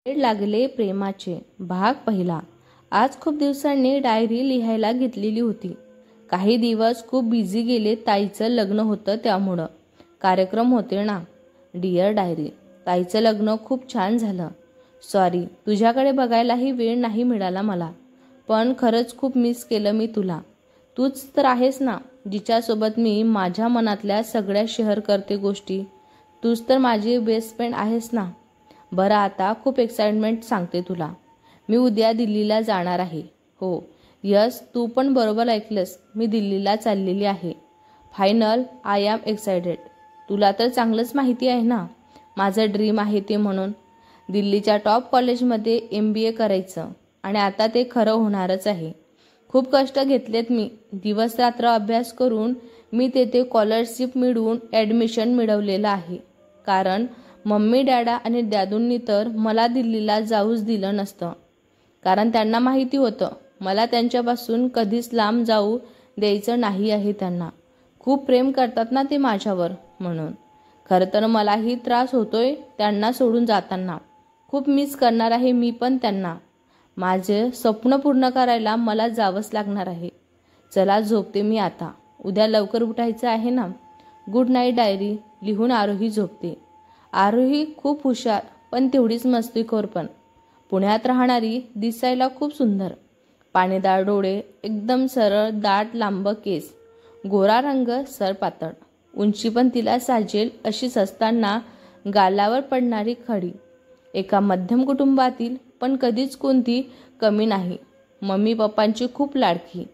वेड लागले प्रेमाचे भाग पहिला। आज खूप दिवसांनी डायरी लिहायला घेतलेली होती। काही दिवस खूप बिझी गेले। ताईचं लग्न होतं त्यामुळं कार्यक्रम होते ना। डिअर डायरी, ताईचं लग्न खूप छान झालं। सॉरी, तुझ्याकडे बघायलाही वेळ नाही मिळाला मला, पण खरंच खूप मिस केलं मी तुला। तूच तर आहेस ना जिच्यासोबत मी माझ्या मनातल्या सगळ्या शेअर करते गोष्टी। तूच तर माझी बेस्ट फ्रेंड आहेस ना। बरं, आता खूप एक्साइटमेंट सांगते तुला। मी उद्या दिल्लीला जाणार आहे। हो यस, तू पण बरोबर ऐकलंस, मी दिल्लीला चाललेली आहे। Final, I am excited. तुला तर चांगलंच माहिती आहे ना माझं ड्रीम आहे ते म्हणून। दिल्लीच्या टॉप कॉलेजमध्ये MBA करायचं आणि आता ते खरं होणारच आहे। खूप कष्ट घेतलेत मी, दिवस रात्र अभ्यास करून मी तेथे स्कॉलरशिप मिळवून ॲडमिशन मिळवलेलं आहे। कारण मम्मी डॅडा आणि दादूंनी तर मला दिल्लीला जाऊच दिलं नसतं, कारण त्यांना माहिती होतं मला त्यांच्यापासून कधीच लांब जाऊ द्यायचं नाही आहे। त्यांना खूप प्रेम करतात ना ते माझ्यावर, म्हणून। खरं तर मलाही त्रास होतोय त्यांना सोडून जाताना। खूप मिस करणार आहे मी पण त्यांना। माझे स्वप्न पूर्ण करायला मला जावंच लागणार आहे। चला झोपते मी आता, उद्या लवकर उठायचं आहे ना। गुड नाईट डायरी लिहून आरोही झोपते। आरोही खूप हुशार पण तेवढीच मस्तीखोर पण। पुण्यात राहणारी, दिसायला खूप सुंदर, पाणीदार डोळे, एकदम सरळ दाट लांब केस, गोरा रंग, सर पातळ, उंची पण तिला साजेल अशीच असताना गालावर पडणारी खडी। एका मध्यम कुटुंबातील, पण कधीच कोणती कमी नाही। मम्मी पप्पांची खूप लाडकी।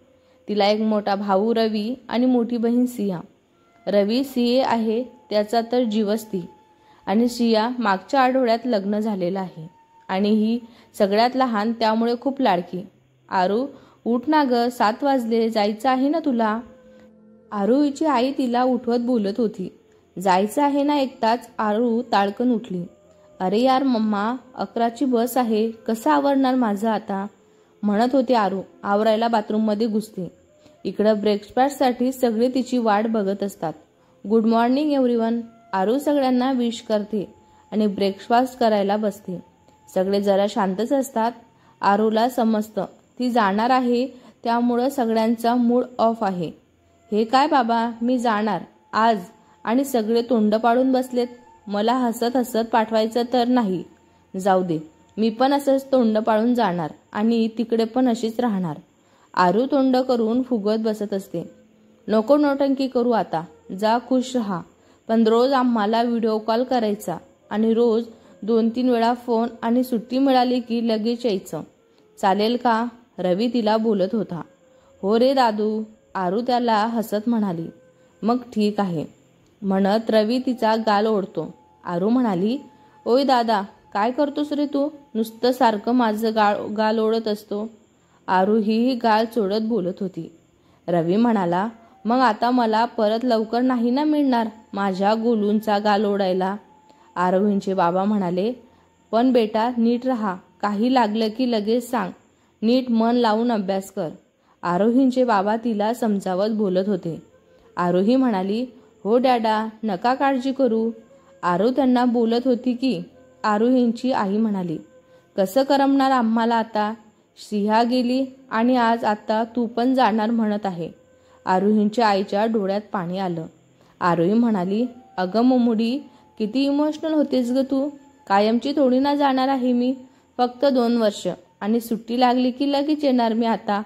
तिला एक मोठा भाऊ रवी आणि मोठी बहीण सिया। रवी CA आहे, त्याचा तर जीवच ती। आणि सिया मागच्या आठवड्यात लग्न झालेलं आहे आणि ही सगळ्यात लहान, त्यामुळे खूप लाडकी। आरू, उठ ना ग, 7 वाजले, जायचं आहे ना तुला। आरूची आई तिला उठवत बोलत होती। जायचं आहे ना एकटाच। आरू ताडकन उठली। अरे यार मम्मा, 11ची बस आहे, कसं आवरणार माझं आता, म्हणत होती आरू आवरायला बाथरूममध्ये घुसते। इकडं ब्रेकफास्टसाठी सगळे तिची वाट बघत असतात। गुड मॉर्निंग एव्हरीवन, आरू सगळ्यांना विश करते आणि ब्रेकफास्ट करायला बसते। सगळे जरा शांतच असतात। आरूला समजतं ती जाणार आहे, त्यामुळं सगळ्यांचा मूड ऑफ आहे। हे काय बाबा, मी जाणार आज, आणि सगळे तोंड पाडून बसलेत। मला हसत हसत पाठवायचं तर नाही, जाऊ दे, मी पण असंच तोंड पाडून जाणार आणि तिकडे पण अशीच राहणार। आरू तोंड करून फुगत बसत असते। नको नौटंकी करू आता, जा खुश राहा, पण रोज आम्हाला व्हिडिओ कॉल करायचा आणि रोज 2-3 वेळा फोन, आणि सुट्टी मिळाली की लगेच यायचं, चालेल का, रवी तिला बोलत होता। हो रे दादू, आरू त्याला हसत म्हणाली। मग ठीक आहे, म्हणत रवी तिचा गाल ओढतो। आरू म्हणाली, ओय दादा, काय करतोस रे तू, नुसतं सारखं माझं गाल ओढत असतो। आरू ही गाल चोळत बोलत होती। रवी म्हणाला, मग आता मला परत लवकर नाही ना मिळणार माझ्या गोलूंचा गाल ओढायला। आरोहींचे बाबा म्हणाले, पण बेटा नीट राहा, काही लागलं की लगेच सांग, नीट मन लावून अभ्यास कर। आरोहींचे बाबा तिला समजावत बोलत होते। आरोही म्हणाली, हो डॅडा, नका काळजी करू। आरू त्यांना बोलत होती की आरोहींची आई म्हणाली, कसं करमणार आम्हाला आता, सिंहा गेली आणि आज आता तू पण जाणार म्हणत आहे। आरोहींच्या आईच्या डोळ्यात पाणी आलं। आरोही म्हणाली, अगं ममुडी, किती इमोशनल होतेस ग तू, कायमची थोडी ना जाणार आहे मी, फक्त 2 वर्ष, आणि सुट्टी लागली की लगेच येणार मी आता,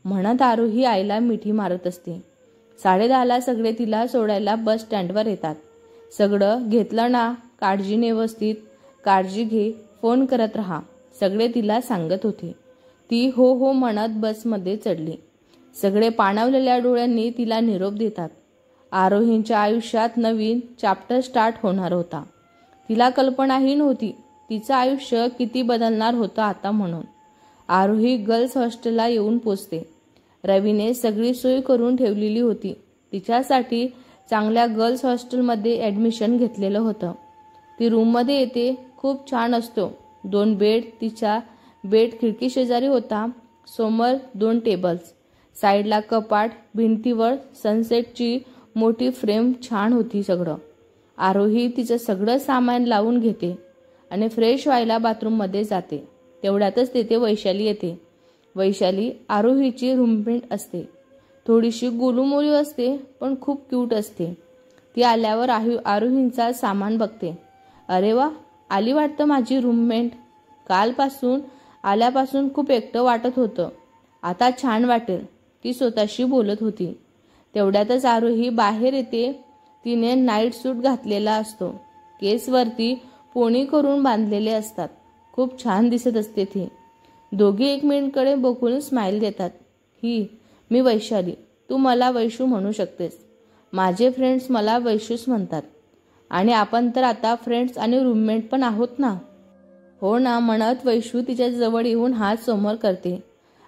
म्हणत आरोही आईला मिठी मारत असते। 10:30ला सगळे तिला सोडायला बस स्टँडवर येतात। सगळं घेतलं ना, काळजीने व्यवस्थित, काळजी घे, फोन करत राहा, सगळे तिला सांगत होते। ती हो हो म्हणत बसमध्ये चढली। सगळे पाणावलेल्या डोळ्यांनी तिला निरोप देतात। आरोहींच्या आयुष्यात नवीन चॅप्टर स्टार्ट होणार होता। तिला कल्पनाही नव्हती तिचं आयुष्य किती बदलणार होतं आता, म्हणून। आरोही गर्ल्स हॉस्टेलला येऊन पोचते। रवीने सगळी सोय करून ठेवलेली होती, तिच्यासाठी चांगल्या गर्ल्स हॉस्टेलमध्ये ॲडमिशन घेतलेलं होतं। ती रूममध्ये येते, खूप छान असतो। 2 बेड, तिचा बेड खिडकी शेजारी होता, समोर 2 टेबल्स, साईडला कपाट, भिंतीवर सनसेटची मोठी फ्रेम, छान होती सगळं। आरोही तिचं सगळं सामान लावून घेते आणि फ्रेश व्हायला बाथरूममध्ये जाते. तेवढ्यातच तेथे वैशाली येते. वैशाली आरोहीची रूममेट असते. थोडीशी गोलूमोलू असते पण खूप क्यूट असते. ती आल्यावर आरोहींचा सामान बघते. अरे वा, आली वाटतं माझी रूममेट. कालपासून आल्यापासून खूप एकटं वाटत होतं. आता छान वाटेल, ती स्वतःशी बोलत होती. तेवढ्यातच आरोही बाहेर येते. तिने नाईट सूट घातलेला असतो. केसवरती पोणी करून बांधलेले असतात. खूप छान दिसत असते ती. दोघी एकमेकांकडे बघून स्माईल देतात. मी वैशाली, तू मला वैशू म्हणू शकतेस. माझे फ्रेंड्स मला वैशूच म्हणतात. आणि आपण तर आता फ्रेंड्स आणि रूममेट पण आहोत ना. हो ना, म्हणत वैशू तिच्या जवळ येऊन हात समोर करते.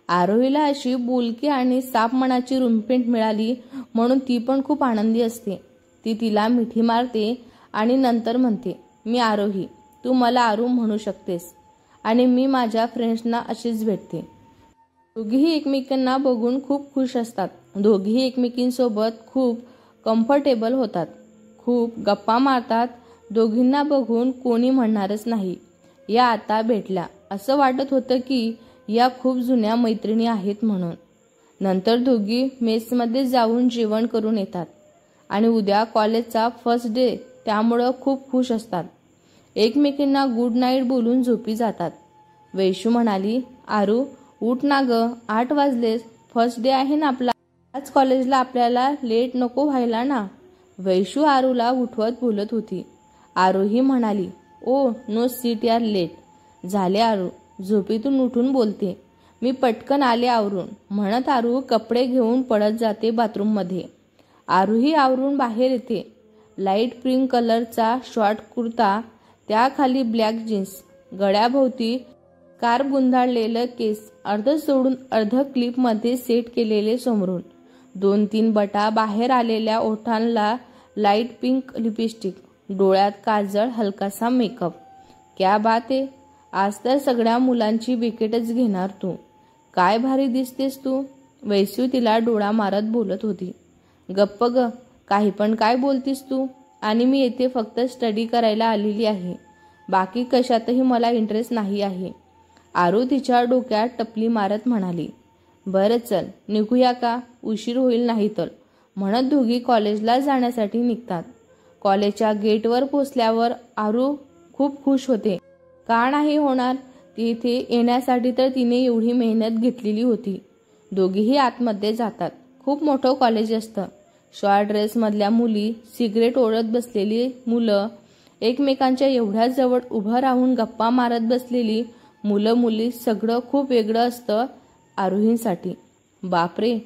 आरोहीला अशी बोलकी आणि साप मनाची रूममेट मिळाली म्हणून ती पण खूप आनंदी असते. ती तिला मिठी मारते आणि नंतर म्हणते, मी आरोही, तू मला आरू म्हणू शकतेस. आणि मी माझ्या फ्रेंड्सना अशीच भेटते. दोघीही एकमेकांना बघून खूप खुश असतात. दोघीही एकमेकींसोबत खूप कम्फर्टेबल होतात. खूप गप्पा मारतात. दोघींना बघून कोणी म्हणणारच नाही, या आता भेटल्या. असं वाटत होतं की या खूप जुन्या मैत्रिणी आहेत म्हणून. नंतर दोघी मेसमध्ये जाऊन जेवण करून येतात. आणि उद्या कॉलेजचा फर्स्ट डे त्यामुळं खूप खुश असतात. एकमेकींना गुड नाईट बोलून झोपी जातात. वैशू म्हणाली, आरू उठ ना ग, 8 वाजलेस. फर्स्ट डे आहे ना आपला. आज कॉलेजला आपल्याला लेट नको व्हायला ना. वैशू आरूला उठवत बोलत होती. आरूही म्हणाली, ओ नो सीट यार, लेट झाले. आरू झोपेतून उठून बोलते, मी पटकन आले आवरून, म्हणत आरू कपडे घेऊन पडत जाते बाथरूममध्ये. आरूही आवरून बाहेर येते. लाईट पिंक कलरचा शॉर्ट कुर्ता, त्याखाली ब्लॅक जीन्स, गळ्याभोवती स्कार्फ गुंडाळलेलं केस अर्ध सोडून अर्ध क्लिपमध्ये सेट केलेले समोरून, 2-3 बटा बाहेर आलेल्या ओठांना लाईट पिंक लिपस्टिक, डोळ्यात काजळ, हलकासा मेकअप. क्या बात आहे, आज तर सगळ्या मुलांची विकेटच घेणार तू. काय भारी दिसतेस तू. वैशू तिला डोळा मारत बोलत होती. गप्प ग, काही पण काय बोलतीस तू. आणि मी येथे फक्त स्टडी करायला आलेली आहे. बाकी कशातही मला इंटरेस्ट नाही आहे. आरू तिच्या डोक्यात टपली मारत म्हणाली. बरं चल निघूया का, उशीर होईल नाही तर, म्हणत दोघी कॉलेजला जाण्यासाठी निघतात. कॉलेजच्या गेटवर पोचल्यावर आरू खूप खुश होते. का नाही होणार, तिथे येण्यासाठी तर तिने एवढी मेहनत घेतलेली होती. दोघीही आतमध्ये जातात. खूप मोठं कॉलेज असतं. शॉर्ट ड्रेसमधल्या मुली, सिगरेट ओढत बसलेली मुलं, एकमेकांच्या एवढ्या जवळ उभं राहून गप्पा मारत बसलेली मुलं मुली, सगळं खूप वेगळं असतं आरोहींसाठी. बापरे,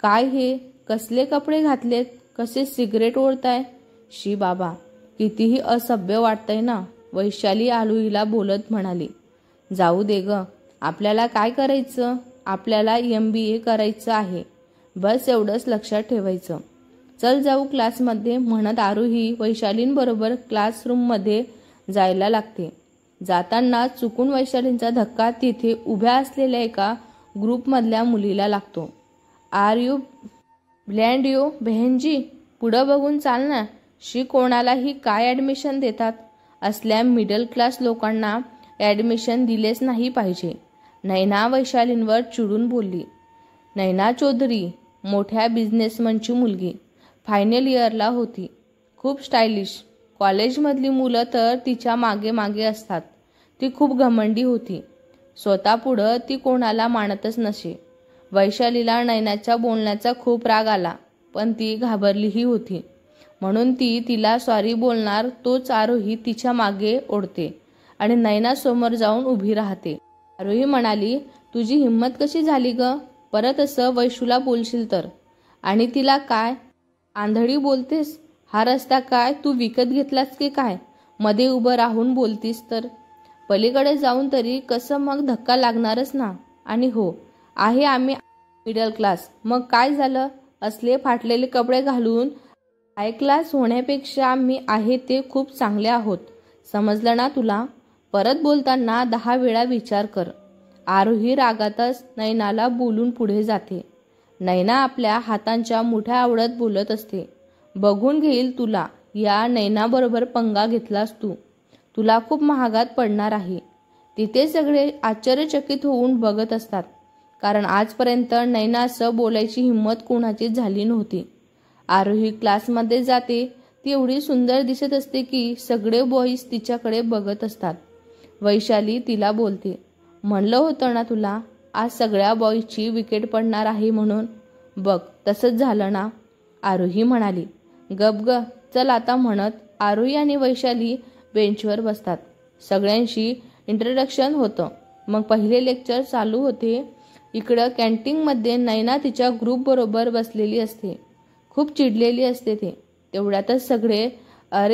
काय हे, कसले कपडे घातलेत, कसे सिगरेट ओढताय. शी बाबा, कितीही असभ्य वाटतंय ना. वैशाली आरोहीला बोलत म्हणाली. जाऊ दे ग, आपल्याला काय करायचं, आपल्याला MBA करायचं आहे, बस एवढंच लक्षात ठेवायचं. चल जाऊ क्लासमध्ये, म्हणत आरोही वैशालींबरोबर क्लासरूममध्ये जायला लागते. जाताना चुकून वैशालींचा धक्का तिथे उभ्या असलेल्या एका ग्रुपमधल्या मुलीला लागतो. आर यू ब्लँड यू बहनजी, पुढं बघून चाल ना. शी कोणालाही काय ॲडमिशन देतात. असल्या मिडल क्लास लोकांना ॲडमिशन दिलेच नाही पाहिजे. नैना वैशालींवर चिडून बोलली. नैना चौधरी मोठ्या बिझनेसमनची मुलगी, फायनल इयरला होती. खूप स्टायलिश. कॉलेजमधली मुलं तर तिच्या मागे मागे असतात. ती खूप घमंडी होती. स्वतः पुढं ती कोणाला मानतच नसे. वैशालीला नैनाच्या बोलण्याचा खूप राग आला, पण ती घाबरलीही होती. म्हणून ती तिला सॉरी बोलणार तोच आरोही तिच्या मागे ओढते आणि नैना समोर जाऊन उभी राहते. आरोही म्हणाली, तुझी हिंमत कशी झाली ग, परत असं वैशूला बोलशील तर. आणि तिला काय आंधळी बोलतेस. हा रस्ता काय तू विकत घेतलास की काय, मध्ये उभं राहून बोलतीस तर. पलीकडे जाऊन तरी कसं, मग धक्का लागणारच ना. आणि हो, आहे आम्ही मिडल क्लास, मग काय झालं. असले फाटलेले कपडे घालून हाय क्लास होण्यापेक्षा आम्ही आहे ते खूप चांगले आहोत. समजलं ना तुला. परत बोलताना 10 वेळा विचार कर. आरोही रागातच नैनाला बोलून पुढे जाते. नैना आपल्या हातांच्या मुठ्या आवडत बोलत असते. बघून घेईल तुला, या नैनाबरोबर पंगा घेतलास तू. तुला खूप महागात पडणार आहे. तिथे सगळे आश्चर्यचकित होऊन बघत असतात, कारण आजपर्यंत नैना असं बोलायची हिंमत कोणाचीच झाली नव्हती. आरोही क्लासमध्ये जाते. ती एवढी सुंदर दिसत असते की सगळे बॉईज तिच्याकडे बघत असतात. वैशाली तिला बोलते, म्हणलं होतं ना तुला, आज सगळ्या बॉईजची विकेट पडणार आहे म्हणून. बघ तसंच झालं ना. आरोही म्हणाली, गप ग चल आता म्हणत आरोही आणि वैशाली बेंचवर बसतात. सगळ्यांशी इंट्रोडक्शन होतं. मग पहिले लेक्चर चालू होते. इकडं कॅन्टीनमध्ये नैना तिच्या ग्रुपबरोबर बसलेली असते. खूप चिडलेली असते ते. तेवढ्यातच सगळे अरे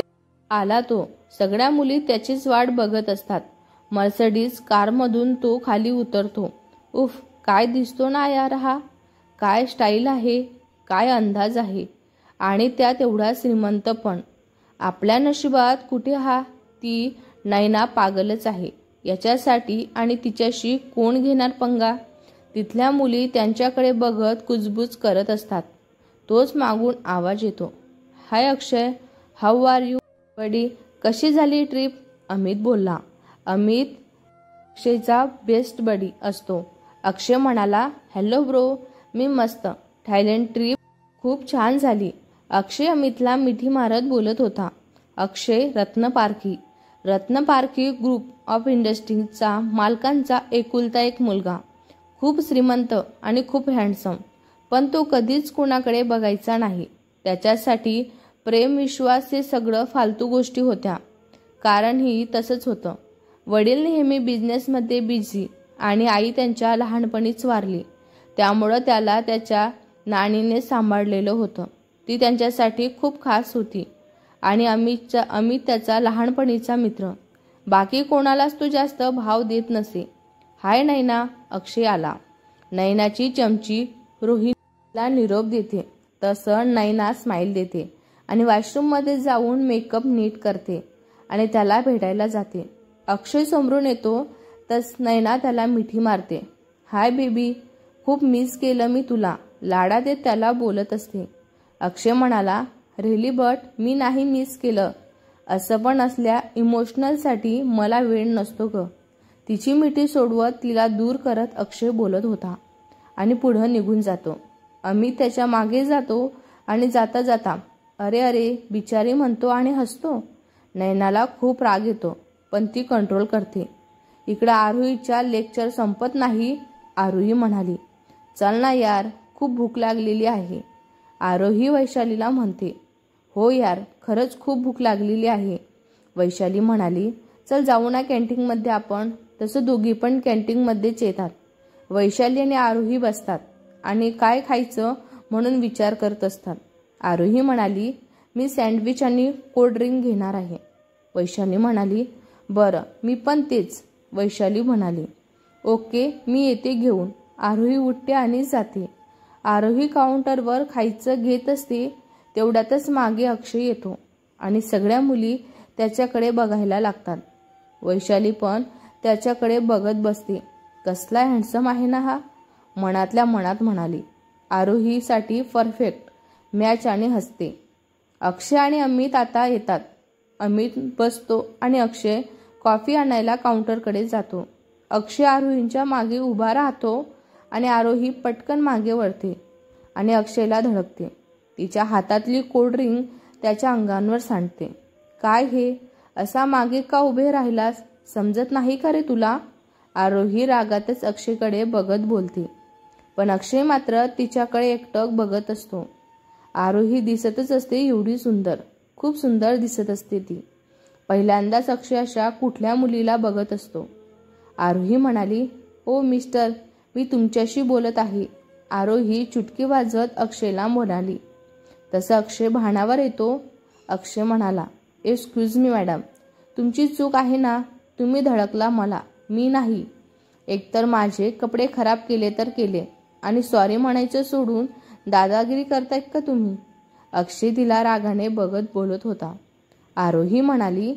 आला तो. सगळ्या मुली त्याचीच वाट बघत असतात. मर्सिडीज कारमधून तो खाली उतरतो. उफ, काय दिसतो ना यार हा. काय स्टाईल आहे, काय अंदाज आहे, आणि त्यात एवढा श्रीमंत पण. आपल्या नशिबात कुठे हा. ती नैना पागलच आहे याच्यासाठी. आणि तिच्याशी कोण घेणार पंगा. तिथल्या मुली त्यांच्याकडे बघत कुजबुज करत असतात. तोच मागून आवाज येतो, हाय अक्षय, हाऊ आर यू बडी. कशी झाली ट्रिप. अमित बोलला. अमित अक्षयचा बेस्ट बडी असतो. अक्षय म्हणाला, हॅलो ब्रो, मी मस्त. थायलंड ट्रिप खूप छान झाली. अक्षय अमितला मिठी मारत बोलत होता. अक्षय रत्नपारखी ग्रुप ऑफ इंडस्ट्रीजचा मालकांचा एकुलता एक मुलगा. खूप श्रीमंत आणि खूप हँडसम. पण तो कधीच कोणाकडे बघायचा नाही. त्याच्यासाठी प्रेम, विश्वास हे सगळं फालतू गोष्टी होत्या. कारणही तसंच होतं. वडील नेहमी बिझनेसमध्ये बिझी आणि आई त्यांच्या लहानपणीच वारली. त्यामुळं त्याला त्याच्या नानीने सांभाळलेलं होतं. ती त्यांच्यासाठी खूप खास होती. आणि अमित त्याचा लहानपणीचा मित्र. बाकी कोणालाच तो जास्त भाव देत नसे. हाय नैना. अक्षय आला. नैनाची चमची रोहिणीला निरोप देते. तसं नैना स्माईल देते आणि वॉशरूममध्ये जाऊन मेकअप नीट करते आणि त्याला भेटायला जाते. अक्षय समोरून येतो तस नैना त्याला मिठी मारते. हाय बेबी, खूप मिस केलं मी तुला. लाडा देत त्याला बोलत असते. अक्षय म्हणाला, रिली बट मी नाही मिस केलं. असं पण असल्या इमोशनलसाठी मला वेळ नसतो ग. तिची मिठी सोडवत तिला दूर करत अक्षय बोलत होता आणि पुढं निघून जातो. अमित त्याच्या मागे जातो आणि जाता जाता अरे अरे बिचारी म्हणतो आणि हसतो. नैनाला खूप राग येतो, पण ती कंट्रोल करते. इकडं आरोहीच्या लेक्चर संपत नाही. आरोही म्हणाली, चल ना यार, खूप भूक लागलेली आहे. आरोही वैशालीला म्हणते, हो यार, खरंच खूप भूक लागलेली आहे. वैशाली म्हणाली, चल जाऊ ना कॅन्टीनमध्ये आपण. तसं दोघी पण कॅन्टीनमध्येच येतात. वैशाली आणि आरोही बसतात आणि काय खायचं म्हणून विचार करत असतात. आरोही म्हणाली, मी सँडविच आणि कोल्ड ड्रिंक घेणार आहे. वैशाली म्हणाली, बरं मी पण तेच. वैशाली म्हणाली, ओके मी येते घेऊन. आरोही उठते आणि जाते. आरोही काउंटरवर खायचं घेत असते. तेवढ्यातच मागे अक्षय येतो आणि सगळ्या मुली त्याच्याकडे बघायला लागतात. वैशाली पण त्याच्याकडे बघत बसते. कसला हँडसम आहे ना हा, मनातल्या मनात म्हणाली. आरोहीसाठी परफेक्ट मॅच आणि हसते. अक्षय आणि अमित आता येतात. अमित बसतो आणि अक्षय कॉफी आणायला काउंटरकडे जातो. अक्षय आरोहींच्या मागे उभा राहतो आणि आरोही पटकन मागे वळते आणि अक्षयला धडकते. तिच्या हातातली कोल्ड ड्रिंक त्याच्या अंगावर सांडते. काय हे, असा मागे का उभे राहिलास, समजत नाही का रे तुला. आरोही रागातच अक्षयकडे बघत बोलते, पण अक्षय मात्र तिच्याकडे एकटक बघत असतो. आरोही दिसतच असते एवढी सुंदर, खूप सुंदर दिसत असते ती. पहिल्यांदाच अक्षय अशा कुठल्या मुलीला बघत असतो. आरोही म्हणाली, ओ मिस्टर, मी तुमच्याशी बोलत आहे. आरोही चुटकी वाजवत अक्षयला म्हणाली. तसं अक्षय भानावर येतो. अक्षय म्हणाला, एक्सक्यूज मी मॅडम, तुमची चूक आहे ना. तुम्ही धडकला मला, मी नाही. एकतर माझे कपडे खराब केले तर केले, आणि सॉरी म्हणायचं सोडून दादागिरी करतायत का तुम्ही. अक्षय तिला रागाने बघत बोलत होता. आरोही म्हणाली,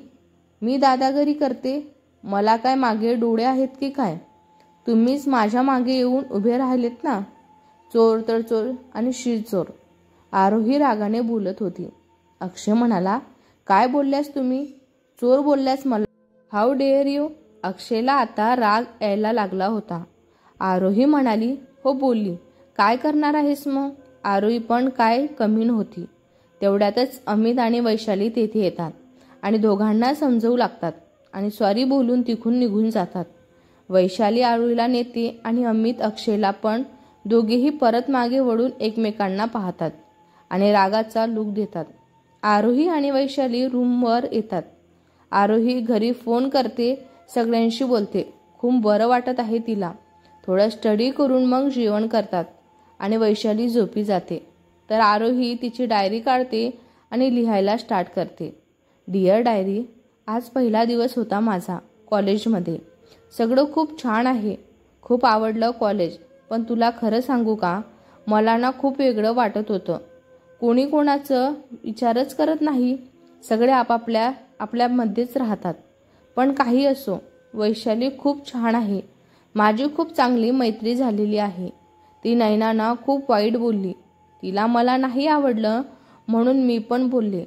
मी दादागिरी करते. मला काय मागे डोळे आहेत की काय. तुम्हीच माझ्या मागे येऊन उभे राहिलेत ना. चोर तर चोर आणि शिरचोर. आरोही रागाने बोलत होती. अक्षय म्हणाला, काय बोलल्यास तुम्ही. चोर बोलल्यास मला. How dare you. अक्षयला आता राग यायला लागला होता. आरोही म्हणाली, हो बोलली, काय करणार आहेस मग. आरोही पण काय कमी नव्हती. तेवढ्यातच अमित आणि वैशाली तेथे येतात आणि दोघांना समजवू लागतात आणि सॉरी बोलून तिथून निघून जातात. वैशाली आरोहीला नेते आणि अमित अक्षयला. पण दोघेही परत मागे वळून एकमेकांना पाहतात आणि रागाचा लूक देतात. आरोही आणि वैशाली रूमवर येतात. आरोही घरी फोन करते, सगळ्यांशी बोलते. खूप बरं वाटत आहे तिला. थोडं स्टडी करून मग जेवण करतात आणि वैशाली झोपी जाते. तर आरोही तिची डायरी काढते आणि लिहायला स्टार्ट करते. डिअर डायरी, आज पहिला दिवस होता माझा कॉलेजमध्ये. सगळं खूप छान आहे. खूप आवडलं कॉलेज. पण तुला खरं सांगू का, मला ना खूप वेगळं वाटत होतं. कोणी कोणाचं विचारच करत नाही. सगळे आपल्यामध्येच राहतात. पण काही असो, वैशाली खूप छान आहे. माझी खूप चांगली मैत्री झालेली आहे. ती नैनाना खूप वाईट बोलली. तिला मला नाही आवडलं म्हणून मी पण बोलले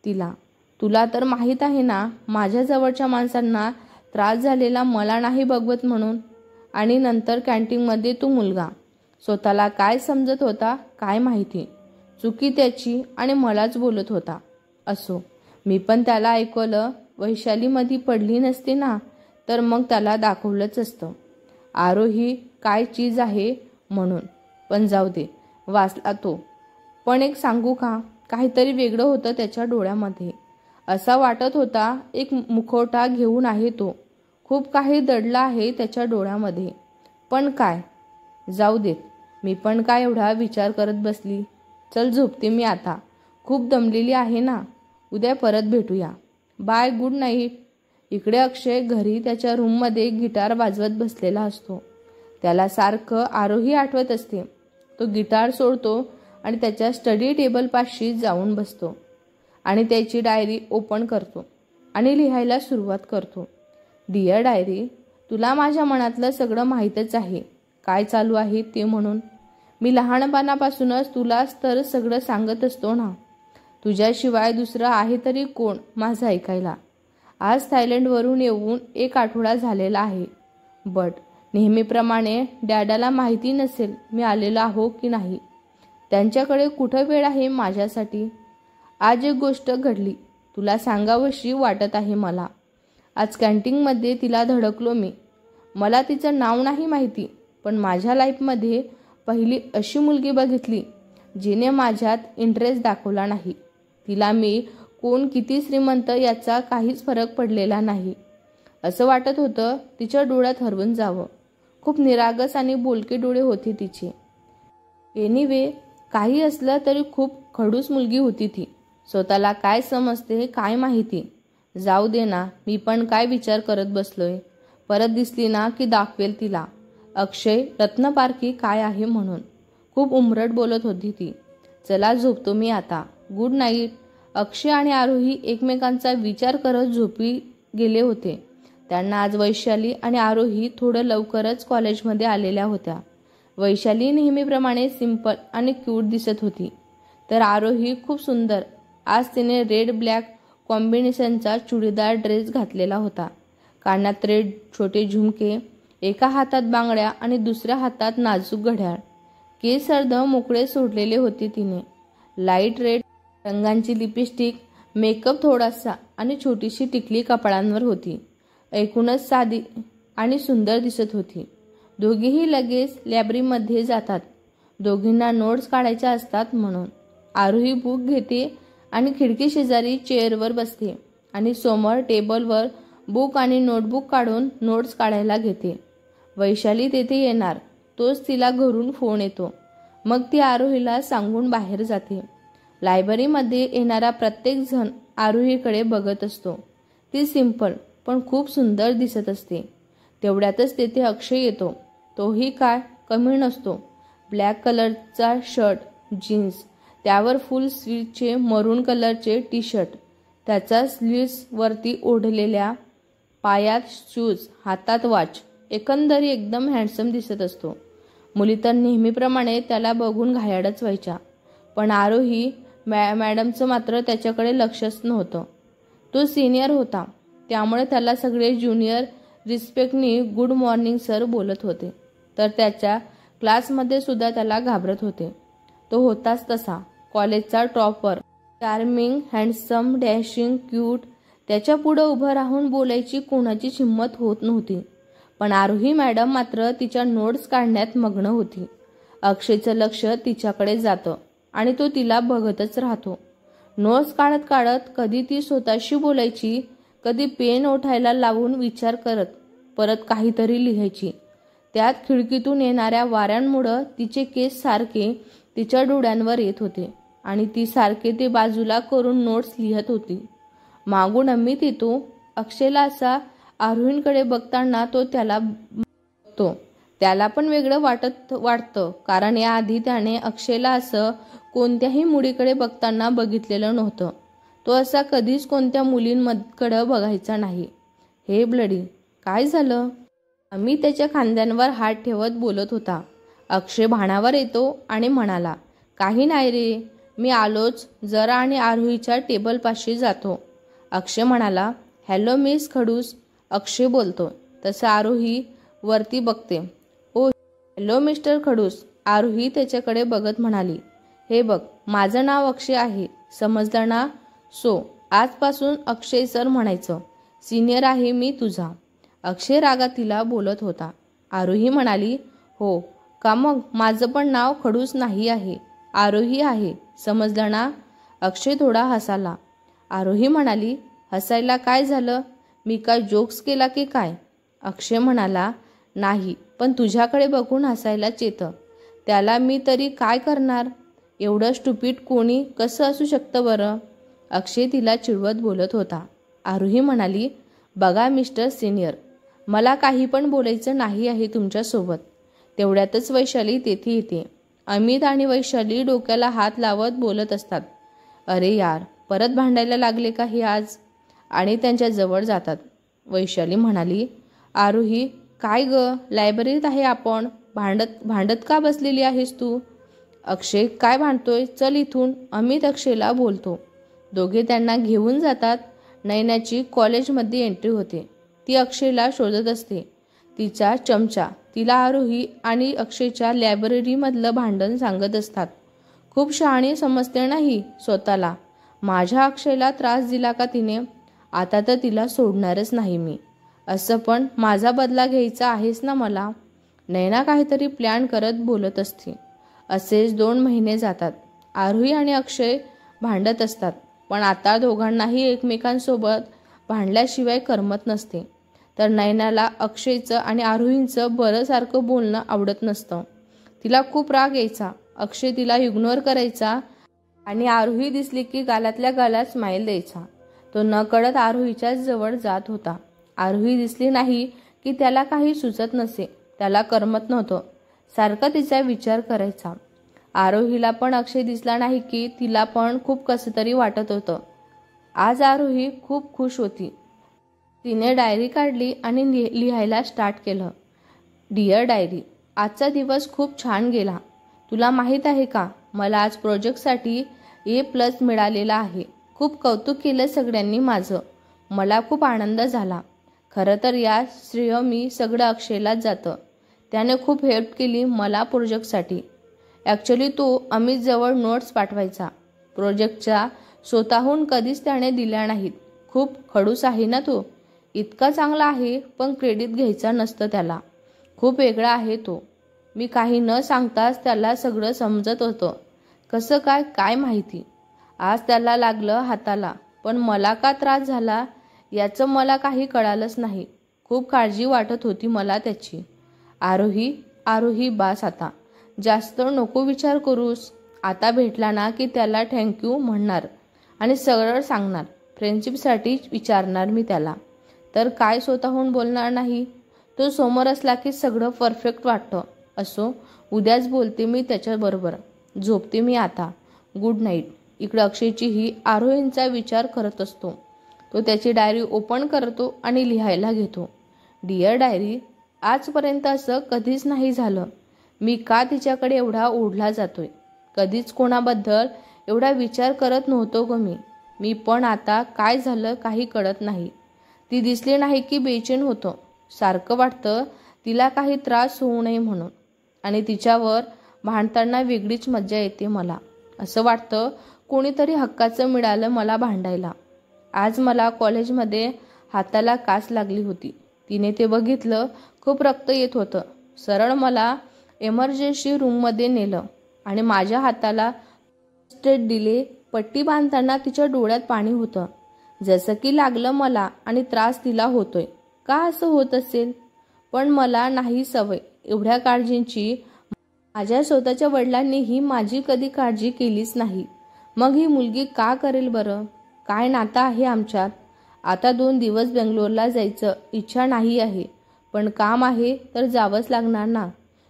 तिला. तुला तर माहीत आहे ना, माझ्या जवळच्या माणसांना त्रास झालेला मला नाही बघवत म्हणून. आणि नंतर कॅन्टीनमध्ये तो मुलगा स्वतःला काय समजत होता काय माहिती. चुकी त्याची आणि मलाच बोलत होता. असो, मी पण त्याला ऐकवलं. वैशालीमध्ये पडली नसते ना, तर मग त्याला दाखवलंच असतं आरोही काय चीज आहे म्हणून. पण जाऊ दे, वाचला तो. पण एक सांगू का, काहीतरी वेगळं होतं त्याच्या डोळ्यामध्ये. असा वाटत होता एक मुखवटा घेऊन आहे तो. खूप काही दडलं आहे त्याच्या डोळ्यामध्ये. पण काय, जाऊ देत. मी पण काय एवढा विचार करत बसली. चल झोपते मी आता. खूप दमलेली आहे ना. उद्या परत भेटूया. Bye, good night. इकडे अक्षय घरी त्याच्या रूममध्ये गिटार वाजवत बसलेला असतो. त्याला सारखं आरोही आठवत असते. तो गिटार सोडतो आणि त्याच्या स्टडी टेबलपाशी जाऊन बसतो आणि त्याची डायरी ओपन करतो आणि लिहायला सुरुवात करतो. डिअर डायरी, तुला माझ्या मनातलं सगळं माहीतच आहे काय चालू आहे ते. म्हणून मी लहानपणापासूनच तुलाच तर सगळं सांगत असतो ना. तुझ्याशिवाय दुसरं आहे तरी कोण माझं ऐकायला. आज थायलंडवरून येऊन 1 आठवडा झालेला आहे. बट नेहमीप्रमाणे डॅडाला माहिती नसेल मी आलेलो आहो की नाही. त्यांच्याकडे कुठं वेळ आहे माझ्यासाठी. आज एक गोष्ट घडली, तुला सांगावीशी वाटत आहे मला. आज कॅन्टीनमध्ये तिला धडकलो मी. मला तिचं नाव नाही माहिती, पण माझ्या लाईफमध्ये पहिली अशी मुलगी बघितली जिने माझ्यात इंटरेस्ट दाखवला नाही. तिला मी कोण किती श्रीमंत याचा काहीच फरक पडलेला नाही. असं वाटत होतं तिच्या डोळ्यात हरवून जावं. खूप निरागस आणि बोलके डोळे होते तिचे. एनिवे, काही असलं तरी खूप खडूस मुलगी होती ती. स्वतःला काय समजते काय माहिती. जाऊ दे ना, मी पण काय विचार करत बसलोय. परत दिसली ना की दाखवेल तिला अक्षय रत्नपारखी काय आहे म्हणून. खूप उमरट बोलत होती ती. चला झोपतो मी आता. Good night. अक्षय आणि आरोही एकमेकांचा विचार करत झोपी गेले होते. त्यांना आज वैशाली आणि आरोही थोडं लवकरच कॉलेजमध्ये आलेल्या होत्या. वैशाली नेहमीप्रमाणे सिंपल आणि क्यूट दिसत होती, तर आरोही खूप सुंदर. आज तिने रेड ब्लॅक कॉम्बिनेशनचा चुडीदार ड्रेस घातलेला होता. कानात रेड छोटे झुमके, एका हातात बांगड्या आणि दुसऱ्या हातात नाजूक घड्याळ. केस अर्ध मोकळे सोडलेले होते तिने. लाईट रेड रंगांची लिपस्टिक, मेकअप थोडासा आणि छोटीशी टिकली कपाळांवर होती. एकूणच साधी आणि सुंदर दिसत होती. दोघीही लगेच लायब्ररीमध्ये जातात. दोघींना नोट्स काढायच्या असतात म्हणून. आरोही बुक घेते आणि खिडकी शेजारी चेअरवर बसते आणि समोर टेबलवर बुक आणि नोटबुक काढून नोट्स काढायला घेते. वैशाली तेथे येणार तोच तिला घरून फोन येतो. मग ती आरोहीला सांगून बाहेर जाते. लायब्ररीमध्ये येणारा प्रत्येक जण आरोहीकडे बघत असतो. ती सिंपल पण खूप सुंदर दिसत असते. तेवढ्यातच तेथे अक्षय येतो. तोही काय कमी नसतो. ब्लॅक कलरचा शर्ट, जीन्स, त्यावर फुल स्लीव्हचे मरून कलरचे टी शर्ट, त्याचा स्लीव्स वरती ओढलेल्या, पायात शूज, हातात वॉच. एकंदरी एकदम हँडसम दिसत असतो. मुली तर नेहमीप्रमाणे त्याला बघून घायाळच व्हायच्या. पण आरोही मॅडमचं मात्र त्याच्याकडे लक्षच नव्हतं. तो सिनियर होता त्यामुळे त्याला सगळे ज्युनियर रिस्पेक्टनी गुड मॉर्निंग सर बोलत होते, तर त्याच्या क्लासमध्ये सुद्धा त्याला घाबरत होते. तो होताच तसा, कॉलेजचा topper, charming, handsome, dashing, cute. त्याच्या पुढं उभं राहून बोलायची कोणाचीच हिंमत होत नव्हती. पण आरोही मॅडम मात्र तिच्या नोट्स काढण्यात मग्न होती. अक्षयचं लक्ष तिच्याकडे जातं आणि तो तिला बघतच राहतो. नोट्स काढत काढत कधी ती स्वतःशी बोलायची, कधी पेन ओठायला लावून विचार करत परत काहीतरी लिहायची. त्यात खिडकीतून येणाऱ्या वाऱ्यांमुळं तिचे केस सारखे तिच्या डोळ्यांवर येत होते आणि ती सारखे ते बाजूला करून नोट्स लिहत होती. मागून अमित येतो. अक्षयला असा आरोहींकडे बघताना तो त्याला बघतो. त्याला पण वेगळं वाटतं, कारण याआधी त्याने अक्षयला असं कोणत्याही मुलीकडे बघताना बघितलेलं नव्हतं. तो असा कधीच कोणत्या मुलींकडे बघायचा नाही. हे ब्लडी, काय झालं? अमित त्याच्या खांद्यांवर हात ठेवत बोलत होता. अक्षय भानावर येतो आणि म्हणाला, काही नाही रे, मी आलोच जरा आणि आरोहीच्या टेबलपाशी जातो. अक्षय म्हणाला, हॅलो मिस खडूस. अक्षय बोलतो तसं आरोही वरती बघते. ओ हॅलो मिस्टर खडूस. आरोही त्याच्याकडे बघत म्हणाली, हे बघ, माझं नाव अक्षय आहे, समजलं ना? सो आजपासून अक्षय सर म्हणायचं. सिनियर आहे मी तुझा. अक्षय रागात तिला बोलत होता. आरोही म्हणाली, हो का, मग माझं पण नाव खडूस नाही आहे, आरोही आहे, समजलं ना? अक्षय थोडा हसाला. आरोही म्हणाली, हसायला काय झालं? मी काय जोक्स केला की काय? अक्षय म्हणाला, नाही, पण तुझ्याकडे बघून हसायलाच येतं. त्याला मी तरी काय करणार? एवढं स्टुपिड कोणी कसं असू शकतं बरं? अक्षय तिला चिडवत बोलत होता. आरोही म्हणाली, बघा मिस्टर सिनियर, मला काही पण बोलायचं नाही आहे तुमच्यासोबत. तेवढ्यातच वैशाली तेथे येते. अमित आणि वैशाली डोक्याला हात लावत बोलत असतात. अरे यार, परत भांडायला लागले का हे आज? आणि त्यांच्या जवळ जातात. वैशाली म्हणाली, आरोही काय ग, लायब्ररीत आहे आपण, भांडत का बसलेली आहेस तू? अक्षय, काय भांडतोय, चल इथून. अमित अक्षयला बोलतो. दोघे त्यांना घेऊन जातात. नैनाची कॉलेजमध्ये एंट्री होते. ती अक्षयला शोधत असते. तिचा चमचा तिला आरोही आणि अक्षयच्या लायब्ररीमधलं भांडण सांगत असतात. खूप शहाणी समजते नाही स्वतःला. माझ्या अक्षयला त्रास दिला का तिने? आता तर तिला सोडणारच नाही मी. असं पण माझा बदला घ्यायचा आहेच ना मला. नैना काहीतरी प्लॅन करत बोलत असते. असेच 2 महिने जातात. आरोही आणि अक्षय भांडत असतात, पण आता दोघांनाही एकमेकांसोबत भांडल्याशिवाय करमत नसते. तर नैनाला अक्षयचं आणि आरोहींचं बरं सारखं बोलणं आवडत नसतं. तिला खूप राग यायचा. अक्षय तिला इग्नोर करायचा आणि आरोही दिसली की गालातल्या गालात स्माईल द्यायचा. तो नकळत आरोहीच्याच जवळ जात होता. आरोही दिसली नाही की त्याला काही सुचत नसे. त्याला करमत नव्हतं. सारखा तिचा विचार करायचा. आरोहीला पण अक्षय दिसला नाही की तिला पण खूप कसं तरी वाटत होतं. आज आरोही खूप खुश होती. तिने डायरी काढली आणि लिहायला स्टार्ट केलं. डिअर डायरी, आजचा दिवस खूप छान गेला. तुला माहीत आहे का, मला आज प्रोजेक्टसाठी A+ मिळालेला आहे. खूप कौतुक केलं सगळ्यांनी माझं. मला खूप आनंद झाला. खरं तर या श्रेय मी सगळं अक्षयलाच जातं. त्याने खूप हेल्प केली मला प्रोजेक्टसाठी. ॲक्च्युली तो अमितजवळ नोट्स पाठवायचा. प्रोजेक्टच्या स्वतःहून कधीच त्याने दिल्या नाहीत. खूप खडूस आहे ना तो. इतका चांगला आहे, पण क्रेडिट घ्यायचा नसतं त्याला. खूप वेगळा आहे तो. मी काही न सांगताच त्याला सगळं समजत होतं. कसं काय माहिती. आज त्याला लागलं हाताला, पण मला का त्रास झाला याचं मला काही कळालंच नाही. खूप काळजी वाटत होती मला त्याची. आरोही बास आता. जास्त नको विचार करूस. आता भेटला ना की त्याला थँक्यू म्हणणार आणि सरळ सांगणार. फ्रेंडशिपसाठी विचारणार मी त्याला. तर काय स्वतःहून बोलणार नाही. तो समोर असला की सगळं परफेक्ट वाटतं. असो, उद्याच बोलते मी त्याच्याबरोबर. झोपते मी आता. Good night. इकडं अक्षयची ही आरोहींचा विचार करत असतो. तो त्याची डायरी ओपन करतो आणि लिहायला घेतो. डिअर डायरी, आजपर्यंत असं कधीच नाही झालं. मी का तिच्याकडे एवढा ओढला जातोय. कधीच कोणाबद्दल एवढा विचार करत नव्हतो ग मी. पण आता काय झालं काही कळत नाही. ती दिसली नाही की बेचैन होतं. सारखं वाटतं तिला काही त्रास होऊ नये म्हणून. आणि तिच्यावर भांडताना वेगळीच मज्जा येते मला. असं वाटतं कोणीतरी हक्काचं मिळालं मला भांडायला. आज मला कॉलेजमध्ये हाताला काच लागली होती. तिने ते बघितलं. खूप रक्त येत होतं. सरळ मला एमर्जन्सी रूममध्ये नेलं आणि माझ्या हाताला स्टेट दिले. पट्टी बांधताना तिच्या डोळ्यात पाणी होतं. जसं की लागलं मला आणि त्रास तिला होतोय. का असं होत असेल? पण मला नाही सवय एवढ्या काळजींची. माझ्या स्वतःच्या वडिलांनीही माझी कधी काळजी केलीच नाही. मग ही मुलगी का करेल बरं? काय नातं आहे आमच्यात? आता 2 दिवस बेंगलोरला जायचं इच्छा नाही आहे, पण काम आहे तर जावंच लागणार ना.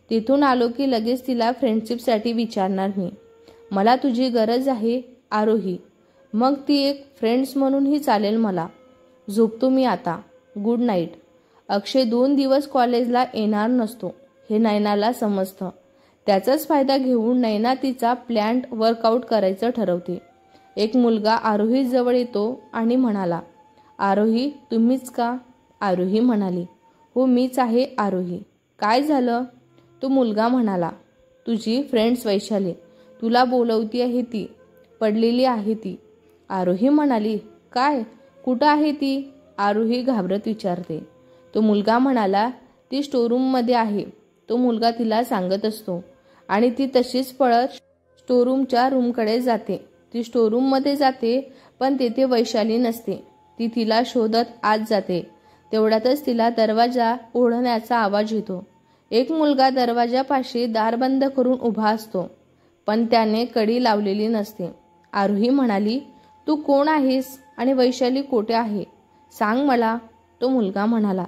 तिथून आलो की लगेच तिला फ्रेंडशिपसाठी विचारणार मी. मला तुझी गरज आहे आरोही. मग ती एक फ्रेंड्स म्हणूनही चालेल मला. झोपतो मी आता. Good night. अक्षय 2 दिवस कॉलेजला येणार नसतो हे नयनाला समजतं. त्याचाच फायदा घेऊन नयना तिचा प्लॅन्ड वर्कआउट करायचं ठरवते. एक मुलगा आरोही जवळ येतो आणि म्हणाला, आरोही तुम्हीच का? आरोही म्हणाली, हो मीच आहे आरोही. काय झालं? तो मुलगा म्हणाला, तुझी फ्रेंड्स वैशाली तुला बोलवती आहे. ती पडलेली आहे ती. आरोही म्हणाली, काय? कुठं आहे ती? आरोही घाबरत विचारते. तो मुलगा म्हणाला, ती स्टोरूममध्ये आहे. तो मुलगा तिला सांगत असतो आणि ती तशीच पळत स्टोरूमच्या रूमकडे जाते. ती स्टोरूममध्ये जाते पण तेथे वैशाली नसते. ती तिला शोधत आत जाते. तेवढ्यातच तिला दरवाजा ओढण्याचा आवाज येतो. एक मुलगा दरवाजापाशी दार बंद करून उभा असतो, पण त्याने कडी लावलेली नसते. आरोही म्हणाली, तू कोण आहेस आणि वैशाली कुठे आहे? सांग मला. तो मुलगा म्हणाला,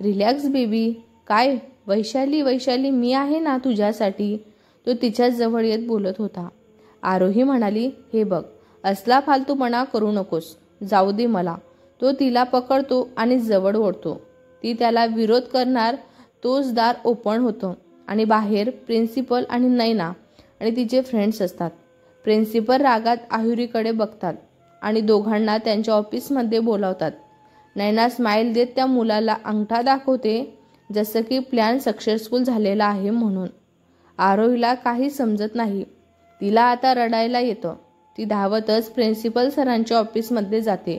रिलॅक्स बेबी. काय? वैशाली वैशाली मी आहे ना तुझ्यासाठी. तो तिच्या जवळ येत बोलत होता. आरोही म्हणाली, हे बघ असला फालतूपणा करू नकोस. जाऊ दे मला. तो तिला पकडतो आणि जवळ ओढतो. ती त्याला विरोध करणार तोच दार ओपन होतं आणि बाहेर प्रिन्सिपल आणि नयना आणि तिचे फ्रेंड्स असतात. प्रिन्सिपल रागात आहुरीकडे बघतात आणि दोघांना त्यांच्या ऑफिसमध्ये बोलावतात. नयना स्माईल देत त्या मुलाला अंगठा दाखवते जसं की प्लॅन सक्सेसफुल झालेला आहे म्हणून. आरोहीला काही समजत नाही. तिला आता रडायला येतं. ती धावतच प्रिन्सिपल सरांच्या ऑफिसमध्ये जाते.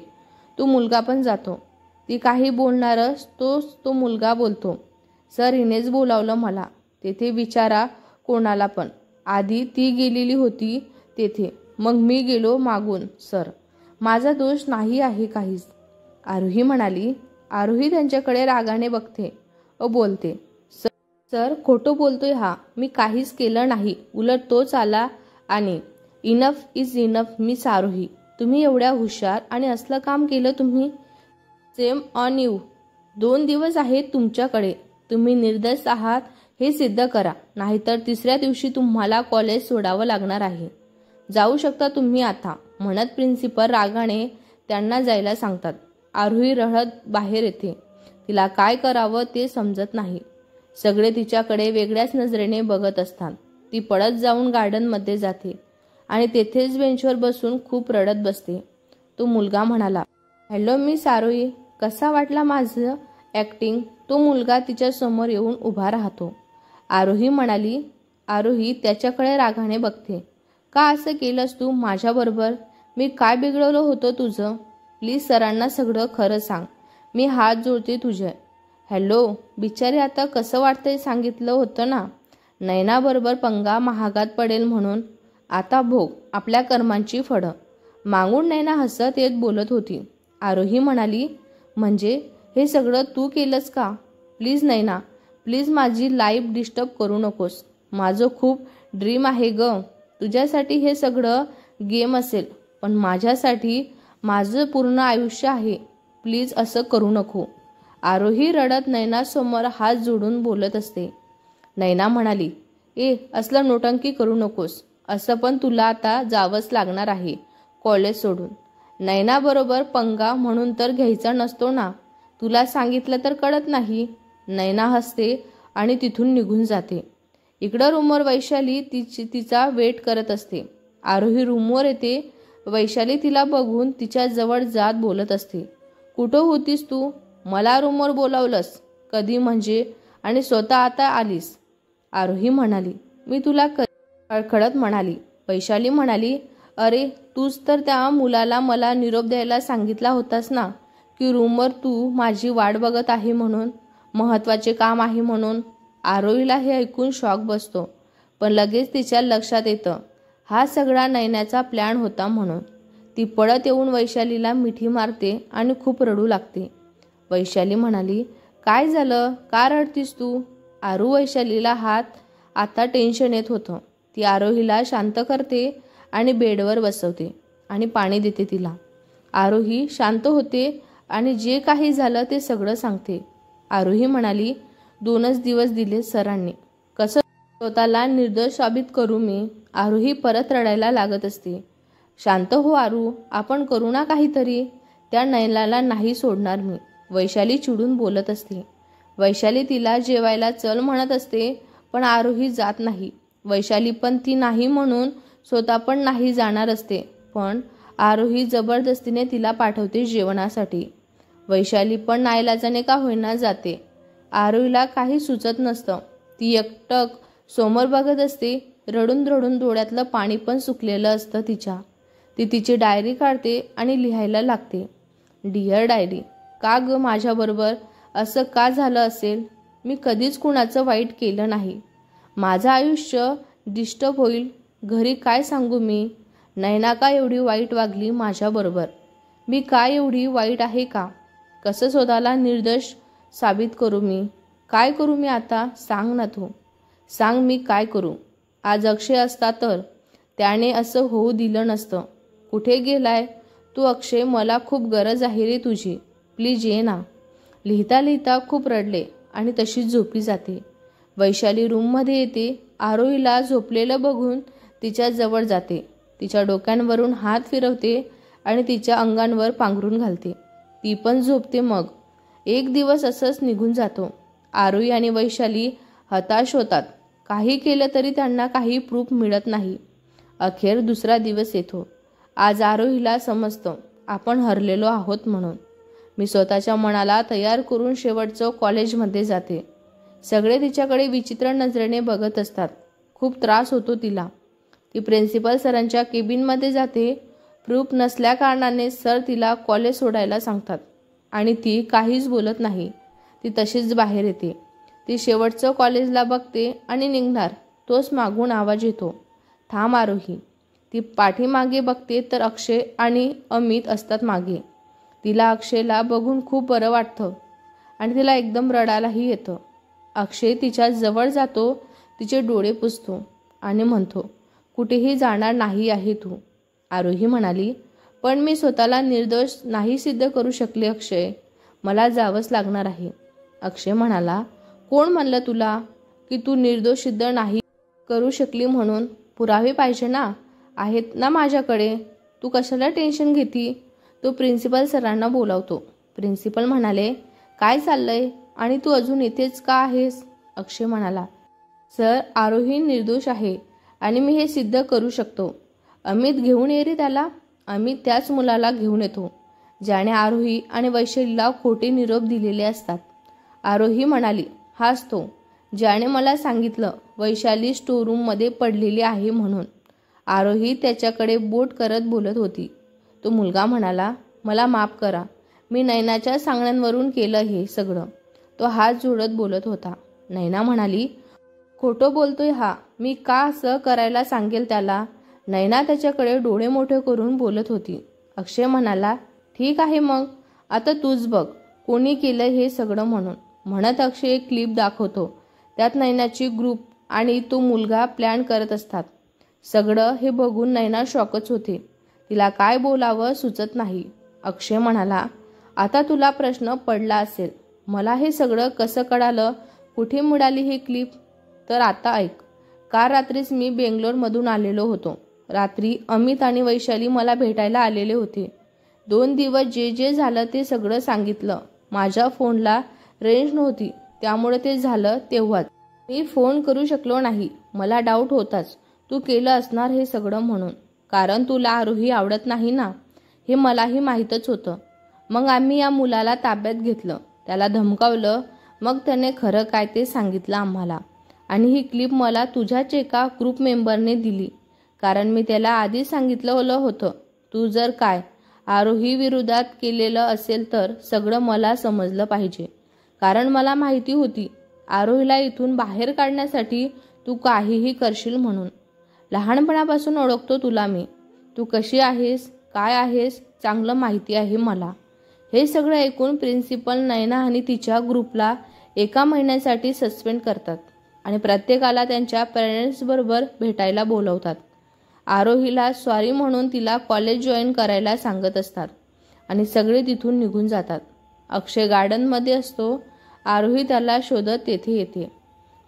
तो मुलगा पण जातो. ती काही बोलणारच तो मुलगा बोलतो, सर हिनेच बोलावलं मला. तेथे विचारा कोणाला पण. आधी ती गेलेली होती तेथे, मग मी गेलो मागून. सर माझा दोष नाही आहे काहीच. आरोही म्हणाली. आरोही त्यांच्याकडे रागाने बघते व बोलते, सर खोटं बोलतोय हा. मी काहीच केलं नाही. उलट तोच आला आणि इनफ इज इनफ. मिस आरोही तुम्ही एवढ्या हुशार आणि असलं काम केलं तुम्ही. Same on you. 2 दिवस आहेत तुमच्याकडे. तुम्ही निर्दोष आहात हे सिद्ध करा, नाहीतर 3ऱ्या दिवशी तुम्हाला कॉलेज सोडावं लागणार आहे. जाऊ शकता तुम्ही आता, म्हणत प्रिन्सिपल रागाने त्यांना जायला सांगतात. आरोही रडत बाहेर येते. तिला काय करावं ते समजत नाही. सगळे तिच्याकडे वेगळ्याच नजरेने बघत असतात. ती पळत जाऊन गार्डनमध्ये जाते आणि तेथेच बेंचवर बसून खूप रडत बसते. तो मुलगा म्हणाला, हॅलो मिस आरोही, कसा वाटला माझं ॲक्टिंग? तो मुलगा तिच्या समोर येऊन उभा राहतो. आरोही म्हणाली. आरोही त्याच्याकडे रागाने बघते. का असं केलंस तू माझ्याबरोबर? मी काय बिघडवलं होतं तुझं? प्लीज सरांना सगळं खरं सांग. मी हात जोडते तुझे. हॅलो बिचारी, आता कसं वाटतंय सांगितलं होतं ना. नयनाबरोबर पंगा महागात पडेल म्हणून. आता भोग आपल्या कर्मांची फळं. मागून नयना हसत येत बोलत होती. आरोही म्हणाली, म्हणजे हे सगळं तू केलंस का? प्लीज नयना, प्लीज माझी लाईफ डिस्टर्ब करू नकोस. माझं खूप ड्रीम आहे ग. तुझ्यासाठी हे सगळं गेम असेल, पण माझ्यासाठी माझं पूर्ण आयुष्य आहे. प्लीज असं करू नको. आरोही रडत नयनासमोर हात जोडून बोलत असते. नयना म्हणाली, असलं नोटंकी करू नकोस. असं पण तुला आता जावंच लागणार आहे कॉलेज सोडून. नयनाबरोबर पंगा म्हणून तर घ्यायचा नसतो ना. तुला सांगितलं तर कळत नाही. नयना हसते आणि तिथून निघून जाते. इकडं रूमवर वैशाली तिचा वेट करत असते. आरोही रूमवर येते. वैशाली तिला बघून तिच्या जवळ जात बोलत असते, कुठं होतीस तू? मला रूमवर बोलावलंस कधी म्हणजे, आणि स्वतः आता आलीस? आरोही म्हणाली. मी तुला खळखळत म्हणाली. वैशाली म्हणाली, अरे तूच तर त्या मुलाला मला निरोप द्यायला सांगितला होतास ना, की रूमवर तू माझी वाट बघत आहे म्हणून, महत्त्वाचे काम आहे म्हणून. आरोहीला हे ऐकून शॉक बसतो, पण लगेच तिच्या लक्षात येतं हा सगळा नयनाचा प्लॅन होता म्हणून. ती पळत येऊन वैशालीला मिठी मारते आणि खूप रडू लागते. वैशाली म्हणाली, काय झालं, का रडतीस तू? आरू वैशालीला आता टेन्शन येत होतं. ती आरोहीला शांत करते आणि बेडवर बसवते आणि पाणी देते तिला. आरोही शांत होते आणि जे काही झालं ते सगळं सांगते. आरोही म्हणाली, 2च दिवस दिले सरांनी, कसं स्वतःला निर्दोष साबित करू मी? आरोही परत रडायला लागत असते. शांत हो आरू, आपण करू ना काहीतरी. त्या नयनाला नाही सोडणार मी, वैशाली चिडून बोलत असते. वैशाली तिला जेवायला चल म्हणत असते, पण आरोही जात नाही. वैशाली पण ती नाही म्हणून स्वतः पण नाही जाणार असते, पण आरोही जबरदस्तीने तिला पाठवते जेवणासाठी. वैशाली पण नाईलाजाने का होईना जाते. आरोहीला काही सुचत नसतं. ती एकटक समोर बघत असते. रडून रडून डोळ्यातलं पाणी पण सुकलेलं असतं तिच्या. ती तिची डायरी काढते आणि लिहायला लागते. डिअर डायरी, का ग माझ्याबरोबर असं का झालं असेल? मी कधीच कुणाचं वाईट केलं नाही. माझं आयुष्य डिस्टर्ब होईल. घरी काय सांगू मी? नयना का एवढी वाईट वागली माझ्याबरोबर? मी काय एवढी वाईट आहे का? कसं स्वतःला निर्दोष साबित करू मी? काय करू मी आता? सांग ना तू, सांग मी काय करू? आज अक्षय असता तर त्याने असं होऊ दिलं नसतं. कुठे गेलाय तू अक्षय? मला खूप गरज आहे रे तुझी, प्लीज ये ना. लिहिता लिहिता खूप रडले आणि तशीच झोपी जाते. वैशाली रूममध्ये येते. आरोहीला झोपलेलं बघून तिच्या जवळ जाते. तिच्या डोक्यांवरून हात फिरवते आणि तिच्या अंगांवर पांघरून घालते. ती पण झोपते. मग एक दिवस असंच निघून जातो. आरोही आणि वैशाली हताश होतात. काही केलं तरी त्यांना काही प्रूफ मिळत नाही. अखेर दुसरा दिवस येतो. आज आरोहीला समजतं आपण हरलेलो आहोत म्हणून. मी स्वतःच्या मनाला तयार करून शेवटचं कॉलेजमध्ये जाते. सगळे तिच्याकडे विचित्र नजरेने बघत असतात. खूप त्रास होतो तिला. ती प्रिन्सिपल सरांच्या केबिनमध्ये जाते. प्रूफ नसल्या कारणाने सर तिला कॉलेज सोडायला सांगतात आणि ती काहीच बोलत नाही. ती तशीच बाहेर येते. ती शेवटचं कॉलेजला बघते आणि निघणार, तोच मागून आवाज येतो, थांब आरोही. ती पाठीमागे बघते तर अक्षय आणि अमित असतात मागे. तिला अक्षयला बघून खूप बरं वाटतं आणि तिला एकदम रडायलाही येतं. अक्षय तिच्या जवळ जातो, तिचे डोळे पुसतो आणि म्हणतो, कुठेही जाणार नाही आहे तू. आरोही म्हणाली, पण मी स्वतःला निर्दोष नाही सिद्ध करू शकले अक्षय, मला जावंच लागणार आहे. अक्षय म्हणाला, कोण म्हणलं तुला की तू निर्दोष सिद्ध नाही करू शकली म्हणून? पुरावे पाहिजे ना, आहेत ना माझ्याकडे. तू कशाला टेन्शन घेती? तो प्रिन्सिपल सरांना बोलावतो. प्रिन्सिपल म्हणाले, काय चाललंय आणि तू अजून इथेच का आहेस? अक्षय म्हणाला, सर आरोही निर्दोष आहे आणि मी हे सिद्ध करू शकतो. अमित घेऊन ये रे त्याला. अमित त्याच मुलाला घेऊन येतो ज्याने आरोही आणि वैशालीला खोटे निरोप दिलेले असतात. आरोही म्हणाली, हाच तो ज्याने मला सांगितलं वैशाली स्टोरूममध्ये पडलेली आहे म्हणून. आरोही त्याच्याकडे बोट करत बोलत होती. तो मुलगा म्हणाला, मला माफ करा, मी नयनाच्या सांगण्यावरून केलं हे सगळं. तो हात जोडत बोलत होता. नयना म्हणाली, खोटं बोलतोय हा, मी का असं करायला सांगेल त्याला? नयना त्याच्याकडे डोळे मोठे करून बोलत होती. अक्षय म्हणाला, ठीक आहे मग, आता तूच बघ कोणी केलं हे सगळं म्हणून. म्हणत अक्षय एक क्लिप दाखवतो. त्यात नयनाची ग्रुप आणि तो मुलगा प्लॅन करत असतात. सगळं हे बघून नयना शॉकच होते. तिला काय बोलावं सुचत नाही. अक्षय म्हणाला, आता तुला प्रश्न पडला असेल, मला हे सगळं कसं कळालं, कुठे मिळाली ही क्लिप? तर आता ऐक. काल रात्रीच मी बेंगलोरमधून आलेलो होतो. रात्री अमित आणि वैशाली मला भेटायला आलेले होते. 2 दिवस जे जे झालं ते सगळं सांगितलं. माझ्या फोनला रेंज नव्हती, त्यामुळे ते झालं तेव्हाच. मी फोन करू शकलो नाही. मला डाऊट होताच तू केलं असणार हे सगळं म्हणून, कारण तुला आरोही आवडत नाही ना, हे मलाही माहीतच होतं. मग आम्ही या मुलाला ताब्यात घेतलं, त्याला धमकावलं, मग त्याने खरं काय ते सांगितलं आम्हाला. आणि ही क्लिप मला तुझ्याच एका ग्रुप मेंबरने दिली, कारण मी त्याला आधी सांगितलं होतं तू जर काय आरोही विरोधात केलेलं असेल तर सगळं मला समजलं पाहिजे, कारण मला माहिती होती आरोहीला इथून बाहेर काढण्यासाठी तू काहीही करशील म्हणून. लहानपणापासून ओळखतो तुला मी, तू कशी आहेस, काय आहेस, चांगलं माहिती आहे मला. हे सगळं ऐकून प्रिन्सिपल नयना आणि तिच्या ग्रुपला 1 महिन्यासाठी सस्पेंड करतात आणि प्रत्येकाला त्यांच्या पेरेंट्सबरोबर भेटायला बोलवतात. आरोहीला सॉरी म्हणून तिला कॉलेज जॉईन करायला सांगत असतात आणि सगळे तिथून निघून जातात. अक्षय गार्डनमध्ये असतो. आरोही त्याला शोधत तेथे येते.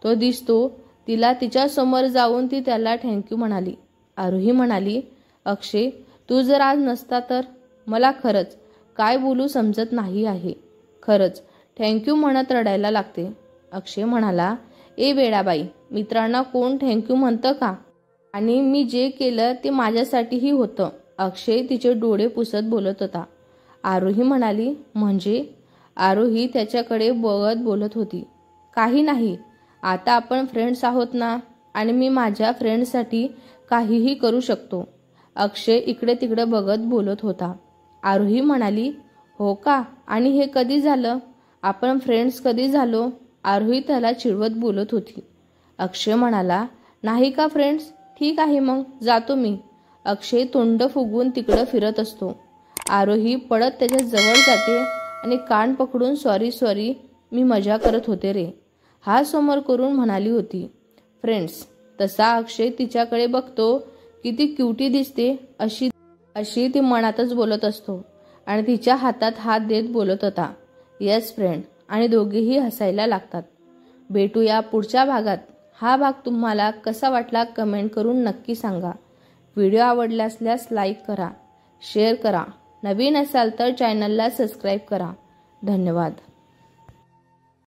तो दिसतो तिला. तिच्या समोर जाऊन ती त्याला थँक्यू म्हणाली. आरोही म्हणाली, अक्षय तू जर आज नसता तर मला खरंच काय बोलू समजत नाही आहे. खरंच थँक्यू म्हणत रडायला लागते. अक्षय म्हणाला, ए वेडाबाई, मित्रांना कोण थँक्यू म्हणतं का? आणि मी जे केलं ते माझ्यासाठीही होतं. अक्षय तिचे डोळे पुसत बोलत होता. आरोही म्हणाली, म्हणजे? आरोही त्याच्याकडे बघत बोलत होती, काही नाही, आता आपण फ्रेंड्स आहोत ना, आणि मी माझ्या फ्रेंड्ससाठी काहीही करू शकतो. अक्षय इकडे तिकडे बघत बोलत होता. आरोही म्हणाली, हो का, आणि हे कधी झालं? आपण फ्रेंड्स कधी झालो? आरोही त्याला चिडवत बोलत होती. अक्षय म्हणाला, नाही का फ्रेंड्स? ठीक आहे मग जातो मी. अक्षय तोंड फुगवून तिकडं फिरत असतो. आरोही पडत त्याच्या जवळ जाते आणि कान पकडून सॉरी, मी मजा करत होते रे, हा समोर करून म्हणाली होती. फ्रेंड्स. तसा अक्षय तिच्याकडे बघतो, किती क्युटी दिसते अशी ती मनातच बोलत असतो आणि तिच्या हातात हात देत बोलत होता, येस फ्रेंड. आणि दोघेही हसायला लागतात. भेटूया पुढच्या भागात. हा भाग तुम्हाला कसा वाटला कमेंट करून नक्की सांगा. व्हिडिओ आवडला असल्यास लाईक करा, शेअर करा. नवीन असाल तर चॅनलला सबस्क्राईब करा. धन्यवाद.